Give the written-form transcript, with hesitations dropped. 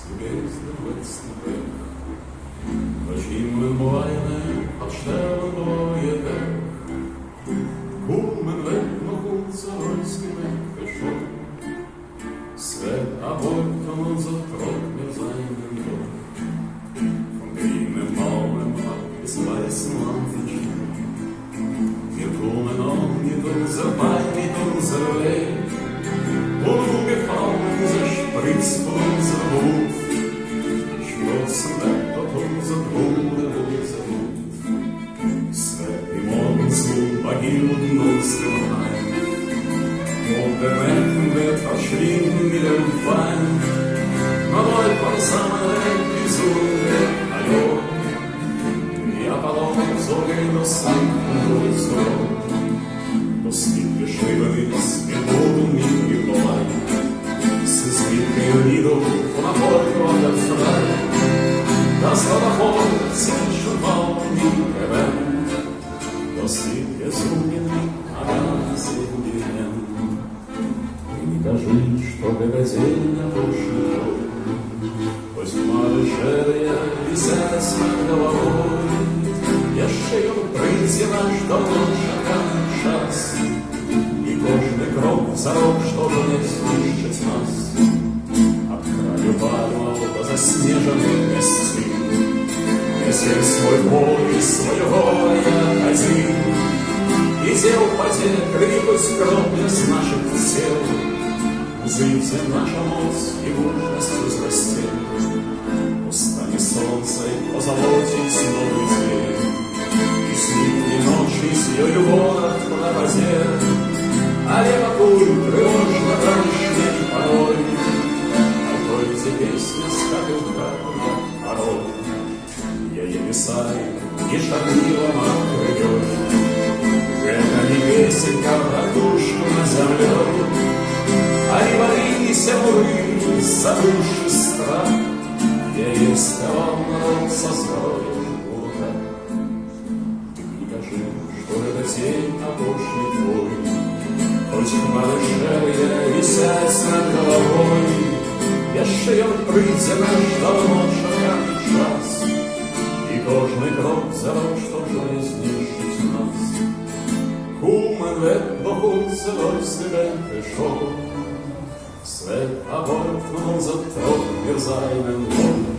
любезно в снегах. Очим воїни, обштелен боєте, Kumen vett och hotsarskene förstår. Svett aborten und so trock mir seinen Job. Von grünem Mauern bis weißen Landlichen. Wir kommen an mit unser Bein, mit unser Weg. Und wo gefallen unser Spritz von unser Hof. Schlossen Wett auf unser Bruder, unser Mut. Svett i morgensol begilden unserem Heim. Und der Menschen wird verschwinden mit dem Feind. Man wollt von Samen die Sonne, hallo. Die Apollon so gehen das Land und so. Das nicht geschrieben ist, mit Boden nicht gewollt. Es ist mit Leonido von Erfolg und der Frei. Das war davor, sind schon bald nie gewählt. Сыт изумленный, она землем. Ты не кажи, что богатейна пошел, пусть малышеря висят над головой. Я шею прыти наш давно шагает час, и кожный крок зарок, чтобы не слышать нас. От краю пальмов до заснеженных месцин несем свой бой, свое горе один. И тел поте крикуть кровля с наших тел. Узрите наша моць и мужность возрастет. Устами солнца и позолотить новый день. И сникни ночи с ее город на воде. А левокуль тревожно раньше порой. Откройте песня с капельками порой. Небесай, не шагнилом открывешь. Это не песенка про душу на земле, а не борися, муры, за души страх. Я ей сковал народ со здоровьем утра. Ты не кажи, что это тень опошний твой, хоть малышерья висять над головой. Я шею прыти наш давно шагает час. Кожний крок зарок, що вже знищить нас. Kumen vett och hotsarskene förstår. Svett aborten unser Trock, wir seinen Mund.